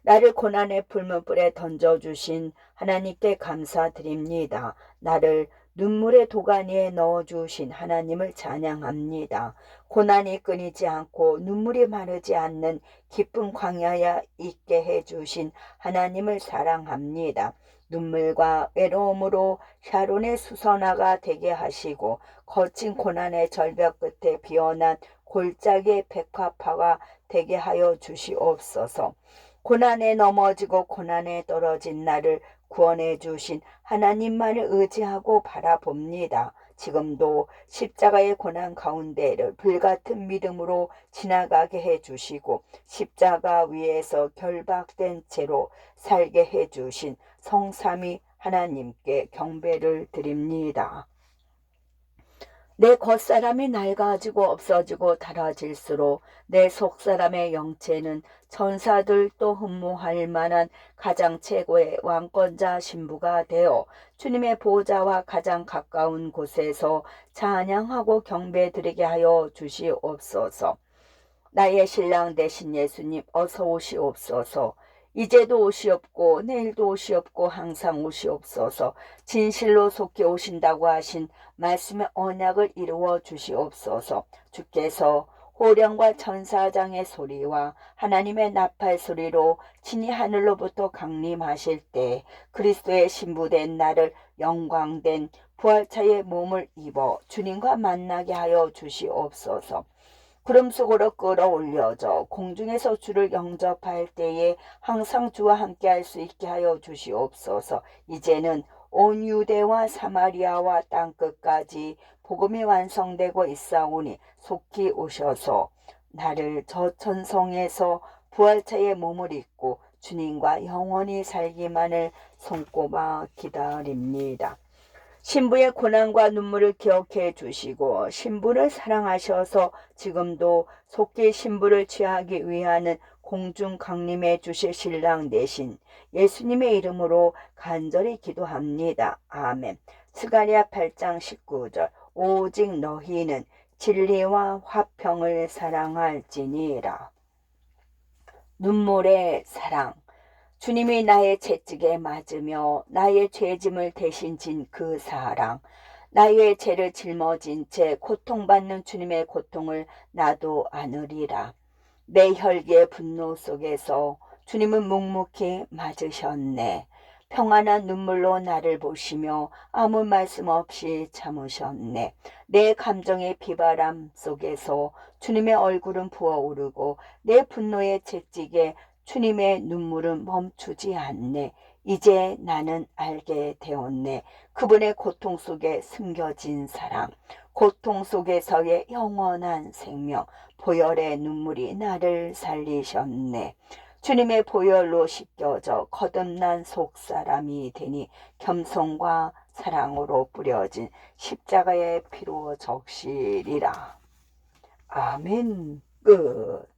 [SPEAKER 1] 나를 고난의 풀무불에 던져주신 하나님께 감사드립니다. 나를 눈물의 도가니에 넣어주신 하나님을 찬양합니다. 고난이 끊이지 않고 눈물이 마르지 않는 깊은 광야에 있게 해주신 하나님을 사랑합니다. 눈물과 외로움으로 샤론의 수선화가 되게 하시고 거친 고난의 절벽 끝에 피어난 골짜기의 백화파가 되게 하여 주시옵소서. 고난에 넘어지고 고난에 떨어진 나를 구원해 주신 하나님만을 의지하고 바라봅니다. 지금도 십자가의 고난 가운데를 불같은 믿음으로 지나가게 해 주시고 십자가 위에서 결박된 채로 살게 해 주신 성삼위 하나님께 경배를 드립니다. 내 겉사람이 낡아지고 없어지고 닳아질수록 내 속사람의 영체는 천사들도 흠모할 만한 가장 최고의 왕권자 신부가 되어 주님의 보좌와 가장 가까운 곳에서 찬양하고 경배드리게 하여 주시옵소서. 나의 신랑 되신 예수님 어서 오시옵소서. 이제도 오시옵고 내일도 오시옵고 항상 오시옵소서. 진실로 속히 오신다고 하신 말씀의 언약을 이루어 주시옵소서. 주께서 호령과 천사장의 소리와 하나님의 나팔 소리로 친히 하늘로부터 강림하실 때 그리스도의 신부된 나를 영광된 부활차의 몸을 입어 주님과 만나게 하여 주시옵소서. 구름 속으로 끌어올려져 공중에서 주를 영접할 때에 항상 주와 함께할 수 있게 하여 주시옵소서. 이제는 온 유대와 사마리아와 땅끝까지 복음이 완성되고 있사오니 속히 오셔서 나를 저 천성에서 부활차의 몸을 입고 주님과 영원히 살기만을 손꼽아 기다립니다. 신부의 고난과 눈물을 기억해 주시고 신부를 사랑하셔서 지금도 속히 신부를 취하기 위하는 공중 강림해 주실 신랑 되신 예수님의 이름으로 간절히 기도합니다. 아멘. 스가랴 8장 19절 오직 너희는 진리와 화평을 사랑할지니라. 눈물의 사랑. 주님이 나의 채찍에 맞으며 나의 죄짐을 대신 진 그 사랑, 나의 죄를 짊어진 채 고통받는 주님의 고통을 나도 안으리라. 내 혈기의 분노 속에서 주님은 묵묵히 맞으셨네. 평안한 눈물로 나를 보시며 아무 말씀 없이 참으셨네. 내 감정의 비바람 속에서 주님의 얼굴은 부어오르고 내 분노의 채찍에 주님의 눈물은 멈추지 않네. 이제 나는 알게 되었네. 그분의 고통 속에 숨겨진 사랑, 고통 속에서의 영원한 생명, 보혈의 눈물이 나를 살리셨네. 주님의 보혈로 씻겨져 거듭난 속사람이 되니 겸손과 사랑으로 뿌려진 십자가의 피로 적시리라. 아멘. 끝.